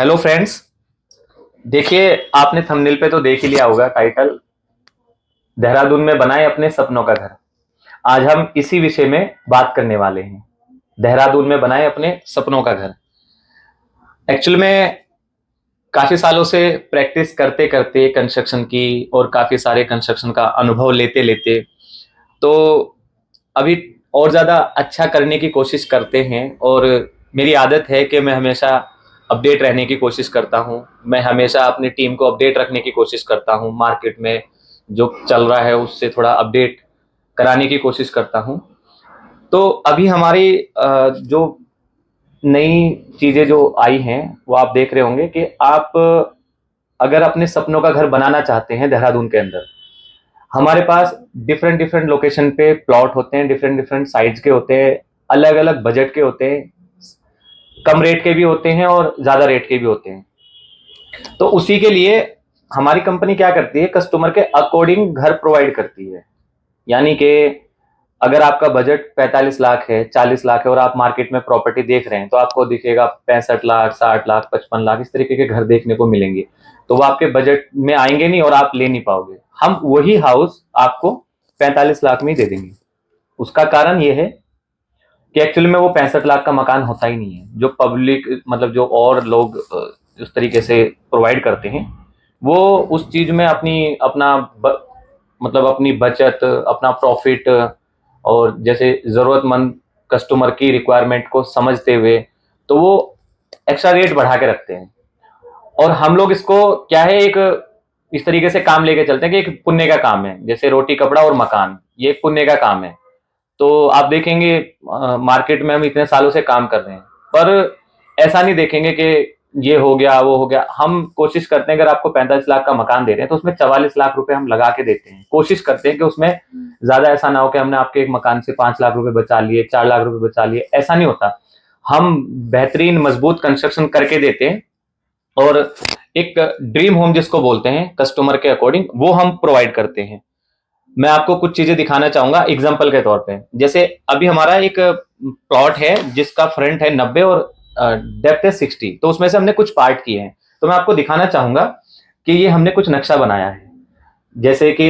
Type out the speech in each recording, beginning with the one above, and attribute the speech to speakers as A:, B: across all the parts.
A: Hello friends. देखिए, आपने thumbnail पे तो देख ही लिया होगा टाइटल, देहरादून में बनाए अपने सपनों का घर। आज हम इसी विषय में बात करने वाले हैं। देहरादून में बनाए अपने सपनों का घर। एक्चुअल में काफी सालों से प्रैक्टिस करते करते कंस्ट्रक्शन की और काफी सारे कंस्ट्रक्शन का अनुभव लेते लेते तो अभी और ज्यादा अच्छा करने की कोशिश करते हैं। और मेरी आदत है कि मैं हमेशा अपडेट रहने की कोशिश करता हूँ। मैं हमेशा अपनी टीम को अपडेट रखने की कोशिश करता हूँ, मार्केट में जो चल रहा है उससे थोड़ा अपडेट कराने की कोशिश करता हूँ। तो अभी हमारी जो नई चीजें जो आई हैं वो आप देख रहे होंगे कि आप अगर अपने सपनों का घर बनाना चाहते हैं देहरादून के अंदर, हमारे पास डिफरेंट डिफरेंट लोकेशन पे प्लॉट होते हैं, डिफरेंट डिफरेंट साइज के होते हैं, अलग अलग बजट के होते हैं, कम रेट के भी होते हैं और ज्यादा रेट के भी होते हैं। तो उसी के लिए हमारी कंपनी क्या करती है, कस्टमर के अकॉर्डिंग घर प्रोवाइड करती है। यानी कि अगर आपका बजट 45 लाख है, 40 लाख है और आप मार्केट में प्रॉपर्टी देख रहे हैं तो आपको दिखेगा 65 लाख, 60 लाख, 55 लाख इस तरीके के घर देखने को मिलेंगे। तो वो आपके बजट में आएंगे नहीं और आप ले नहीं पाओगे। हम वही हाउस आपको 45 लाख में ही दे देंगे। उसका कारण ये है कि एक्चुअली में वो 65 लाख का मकान होता ही नहीं है। जो पब्लिक मतलब जो और लोग उस तरीके से प्रोवाइड करते हैं, वो उस चीज में मतलब अपनी बचत, अपना प्रॉफिट और जैसे जरूरतमंद कस्टमर की रिक्वायरमेंट को समझते हुए तो वो एक्स्ट्रा रेट बढ़ा के रखते हैं। और हम लोग इसको क्या है, एक इस तरीके से काम लेके चलते हैं कि एक पुण्य का काम है। जैसे रोटी कपड़ा और मकान, ये एक पुण्य का काम है। तो आप देखेंगे मार्केट में हम इतने सालों से काम कर रहे हैं, पर ऐसा नहीं देखेंगे कि ये हो गया वो हो गया। हम कोशिश करते हैं, अगर आपको 45 लाख का मकान दे रहे हैं तो उसमें 44 लाख रुपए हम लगा के देते हैं। कोशिश करते हैं कि उसमें ज्यादा ऐसा ना हो कि हमने आपके एक मकान से 5 लाख रुपए बचा लिए, 4 लाख रुपए बचा लिए, ऐसा नहीं होता। हम बेहतरीन मजबूत कंस्ट्रक्शन करके देते हैं और एक ड्रीम होम जिसको बोलते हैं कस्टमर के अकॉर्डिंग, वो हम प्रोवाइड करते हैं। मैं आपको कुछ चीजें दिखाना चाहूंगा एग्जाम्पल के तौर पे। जैसे अभी हमारा एक प्लॉट है जिसका फ्रंट है 90 और डेप्थ है 60। तो उसमें से हमने कुछ पार्ट किए हैं। तो मैं आपको दिखाना चाहूंगा कि ये हमने कुछ नक्शा बनाया है। जैसे कि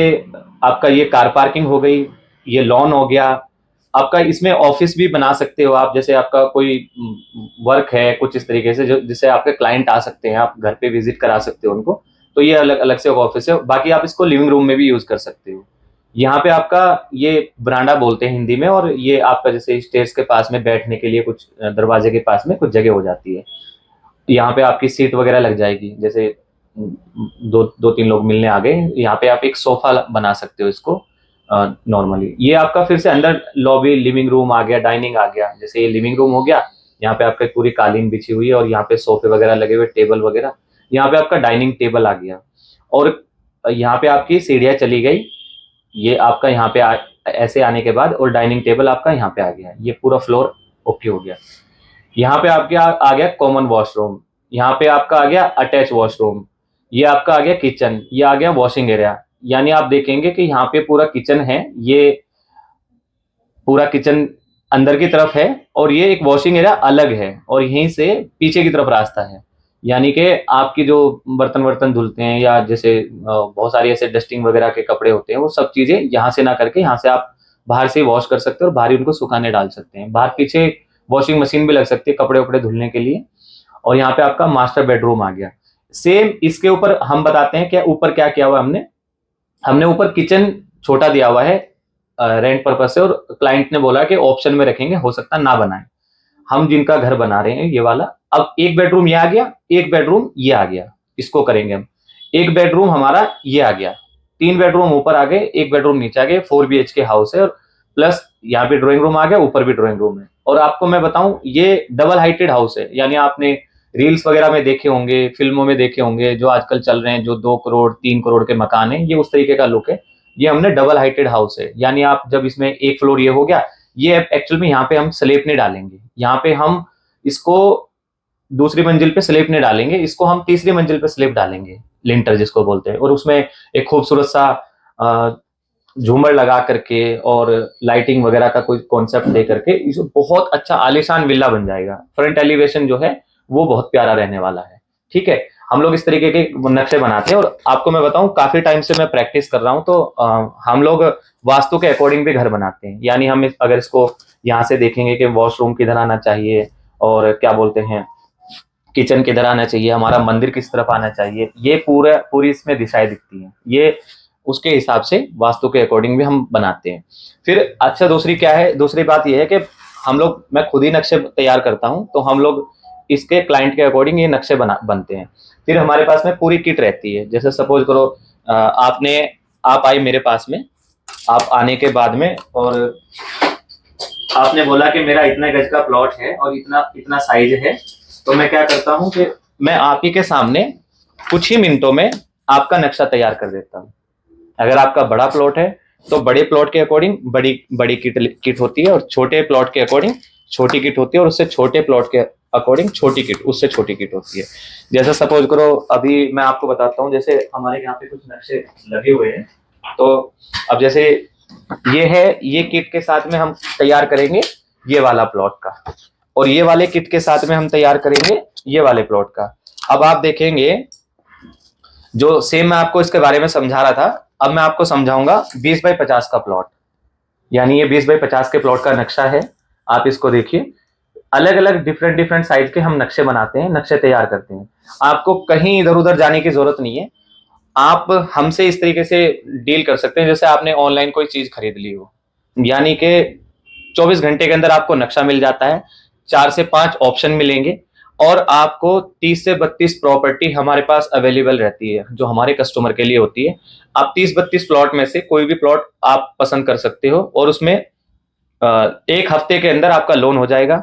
A: आपका ये कार पार्किंग हो गई, ये लॉन हो गया, आपका इसमें ऑफिस भी बना सकते हो आप। जैसे आपका कोई वर्क है कुछ इस तरीके से जो जिससे आपके क्लाइंट आ सकते हैं, आप घर पे विजिट करा सकते हो उनको। तो ये अलग अलग से ऑफिस है। बाकी आप इसको लिविंग रूम में भी यूज कर सकते हो। यहाँ पे आपका ये बरांडा बोलते हैं हिंदी में, और ये आपका जैसे स्टेज के पास में बैठने के लिए कुछ दरवाजे के पास में कुछ जगह हो जाती है। यहाँ पे आपकी सीट वगैरह लग जाएगी। जैसे दो दो तीन लोग मिलने आ गए, यहाँ पे आप एक सोफा बना सकते हो इसको नॉर्मली। ये आपका फिर से अंदर लॉबी लिविंग रूम आ गया, डाइनिंग आ गया। जैसे ये लिविंग रूम हो गया, यहाँ पे आपका पूरी कालीन बिछी हुई है और यहाँ पे सोफे वगैरह लगे हुए, टेबल वगैरह। यहाँ पे आपका डाइनिंग टेबल आ गया और यहाँ पे आपकी सीढ़ियाँ चली गई। ये आपका यहाँ पे ऐसे आने के बाद और डाइनिंग टेबल आपका यहाँ पे आ गया। ये पूरा फ्लोर ओके हो गया। यहाँ पे आपके आ गया कॉमन वॉशरूम। यहाँ पे आपका आ गया अटैच वॉशरूम। ये आपका आ गया किचन। ये आ गया वॉशिंग एरिया। यानी आप देखेंगे कि यहाँ पे पूरा किचन है। ये पूरा किचन अंदर की तरफ है और ये एक वॉशिंग एरिया अलग है और यहीं से पीछे की तरफ रास्ता है। यानी कि आपकी जो बर्तन वर्तन धुलते हैं या जैसे बहुत सारी ऐसे डस्टिंग वगैरह के कपड़े होते हैं, वो सब चीजें यहाँ से ना करके यहाँ से आप बाहर से वॉश कर सकते हो और बाहर ही उनको सुखाने डाल सकते हैं। बाहर पीछे वॉशिंग मशीन भी लग सकती है कपड़े वपड़े धुलने के लिए। और यहाँ पे आपका मास्टर बेडरूम आ गया। सेम इसके ऊपर हम बताते हैं क्या ऊपर क्या किया हुआ है हमने। हमने ऊपर किचन छोटा दिया हुआ है रेंट पर्पज से, और क्लाइंट ने बोला कि ऑप्शन में रखेंगे, हो सकता ना बनाए। हम जिनका घर बना रहे हैं ये वाला, अब एक बेडरूम ये आ गया, एक बेडरूम ये आ गया, इसको करेंगे हम। एक बेडरूम हमारा ये आ गया, 3 बेडरूम ऊपर आ गए, एक बेडरूम नीचे आ गए। 4 BHK हाउस है और प्लस यहाँ पे ड्राइंग रूम आ गया, ऊपर भी ड्राइंग रूम है। और आपको मैं बताऊं, ये डबल हाइटेड हाउस है। यानी आपने रील्स वगैरह में देखे होंगे, फिल्मों में देखे होंगे, जो आजकल चल रहे हैं जो 2 करोड़ 3 करोड़ के मकान है, ये उस तरीके का लुक है। ये हमने डबल हाइटेड हाउस है। यानी आप जब इसमें एक फ्लोर ये हो गया, ये एक्चुअल में यहाँ पे हम स्लेब नहीं डालेंगे। यहाँ पे हम इसको दूसरी मंजिल पे स्लेब नहीं डालेंगे, इसको हम तीसरी मंजिल पे स्लेब डालेंगे, लिंटर जिसको बोलते हैं। और उसमें एक खूबसूरत सा झूमर लगा करके और लाइटिंग वगैरह का कोई कॉन्सेप्ट दे करके इसे बहुत अच्छा आलीशान विला बन जाएगा। फ्रंट एलिवेशन जो है वो बहुत प्यारा रहने वाला है। ठीक है, हम लोग इस तरीके के नक्शे बनाते हैं। और आपको मैं बताऊं, काफी टाइम से मैं प्रैक्टिस कर रहा हूं, तो हम लोग वास्तु के अकॉर्डिंग भी घर बनाते हैं। यानी हम अगर इसको यहाँ से देखेंगे कि वॉशरूम किधर आना चाहिए, और क्या बोलते हैं, किचन किधर आना चाहिए, हमारा मंदिर किस तरफ आना चाहिए, ये पूरी इसमें दिशाएं दिखती हैं। ये उसके हिसाब से वास्तु के अकॉर्डिंग भी हम बनाते हैं। फिर अच्छा, दूसरी क्या है, दूसरी बात ये है कि मैं खुद ही नक्शे तैयार करता हूं, तो हम लोग इसके क्लाइंट के अकॉर्डिंग ये नक्शे बनते हैं। फिर हमारे पास में पूरी किट रहती है। जैसे सपोज करो, आप आई मेरे पास में, आप आने के बाद में, और आपने बोला कि मेरा इतने गज का प्लॉट है और इतना इतना साइज है, तो मैं क्या करता हूँ कि मैं आप ही के सामने कुछ ही मिनटों में आपका नक्शा तैयार कर देता हूँ। अगर आपका बड़ा प्लॉट है तो बड़े प्लॉट के अकॉर्डिंग बड़ी बड़ी किट होती है, और छोटे प्लॉट के अकॉर्डिंग छोटी किट होती है, और उससे छोटे प्लॉट के अकॉर्डिंग छोटी किट, उससे छोटी किट होती है। जैसे सपोज करो, अभी मैं आपको बताता हूँ, जैसे हमारे यहाँ पे कुछ नक्शे लगे हुए हैं, तो अब जैसे ये है, ये किट के साथ में हम तैयार करेंगे ये वाला प्लॉट का, और ये वाले किट के साथ में हम तैयार करेंगे ये वाले प्लॉट का। अब आप देखेंगे, जो सेम मैं आपको इसके बारे में समझा रहा था, अब मैं आपको समझाऊंगा 20x50 का प्लॉट। यानी ये 20x50 के प्लॉट का नक्शा है। आप इसको देखिए, अलग अलग डिफरेंट डिफरेंट साइज के हम नक्शे बनाते हैं, नक्शे तैयार करते हैं। आपको कहीं इधर उधर जाने की जरूरत नहीं है। आप हमसे इस तरीके से डील कर सकते हैं जैसे आपने ऑनलाइन कोई चीज खरीद ली हो। यानी कि 24 घंटे के अंदर आपको नक्शा मिल जाता है, 4 से 5 ऑप्शन मिलेंगे, और आपको 30 से 32 प्रॉपर्टी हमारे पास अवेलेबल रहती है, जो हमारे कस्टमर के लिए होती है। आप 30-32 प्लॉट में से कोई भी प्लॉट आप पसंद कर सकते हो, और उसमें एक हफ्ते के अंदर आपका लोन हो जाएगा,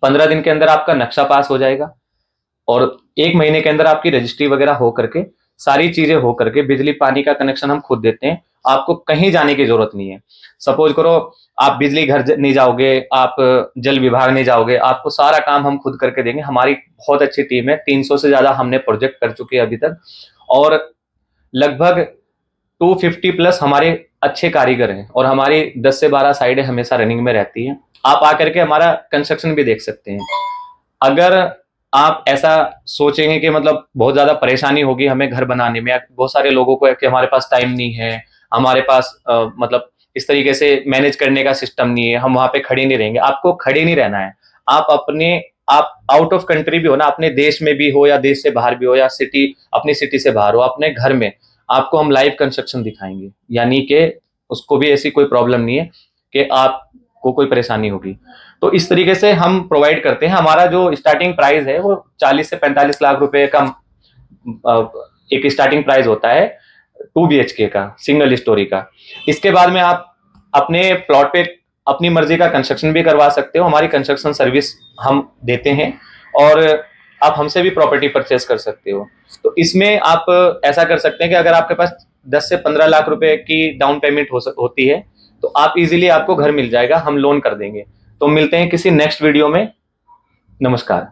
A: 15 दिन के अंदर आपका नक्शा पास हो जाएगा, और 1 महीने के अंदर आपकी रजिस्ट्री वगैरह हो करके, सारी चीजें हो करके, बिजली पानी का कनेक्शन हम खुद देते हैं। आपको कहीं जाने की जरूरत नहीं है। सपोज करो, आप बिजली घर नहीं जाओगे, आप जल विभाग नहीं जाओगे, आपको सारा काम हम खुद करके देंगे। हमारी बहुत अच्छी टीम है, 300 से ज्यादा हमने प्रोजेक्ट कर चुके हैं अभी तक, और लगभग 250 प्लस हमारे अच्छे कारीगर हैं, और हमारी 10 से 12 साइडें हमेशा रनिंग में रहती हैं। आप आकर के हमारा कंस्ट्रक्शन भी देख सकते हैं। अगर आप ऐसा सोचेंगे कि मतलब बहुत ज्यादा परेशानी होगी हमें घर बनाने में, बहुत सारे लोगों को है कि हमारे पास टाइम नहीं है, हमारे पास मतलब इस तरीके से मैनेज करने का सिस्टम नहीं है, हम वहां पे खड़े नहीं रहेंगे। आपको खड़े नहीं रहना है। आप आउट ऑफ कंट्री भी हो ना, अपने देश में भी हो या देश से बाहर भी हो, या अपनी सिटी से बाहर हो, अपने घर में आपको हम लाइव कंस्ट्रक्शन दिखाएंगे। यानी कि उसको भी ऐसी कोई प्रॉब्लम नहीं है कि आपको कोई परेशानी होगी। तो इस तरीके से हम प्रोवाइड करते हैं। हमारा जो स्टार्टिंग प्राइस है वो 40 से 45 लाख रुपए का एक स्टार्टिंग प्राइस होता है, 2 BHK का, सिंगल स्टोरी का। इसके बाद में आप अपने प्लॉट पे अपनी मर्जी का कंस्ट्रक्शन भी करवा सकते हो। हमारी कंस्ट्रक्शन सर्विस हम देते हैं, और आप हमसे भी प्रॉपर्टी परचेस कर सकते हो। तो इसमें आप ऐसा कर सकते हैं कि अगर आपके पास 10 से 15 लाख रुपए की डाउन पेमेंट होती है, तो आप इजीली आपको घर मिल जाएगा, हम लोन कर देंगे। तो मिलते हैं किसी नेक्स्ट वीडियो में। नमस्कार।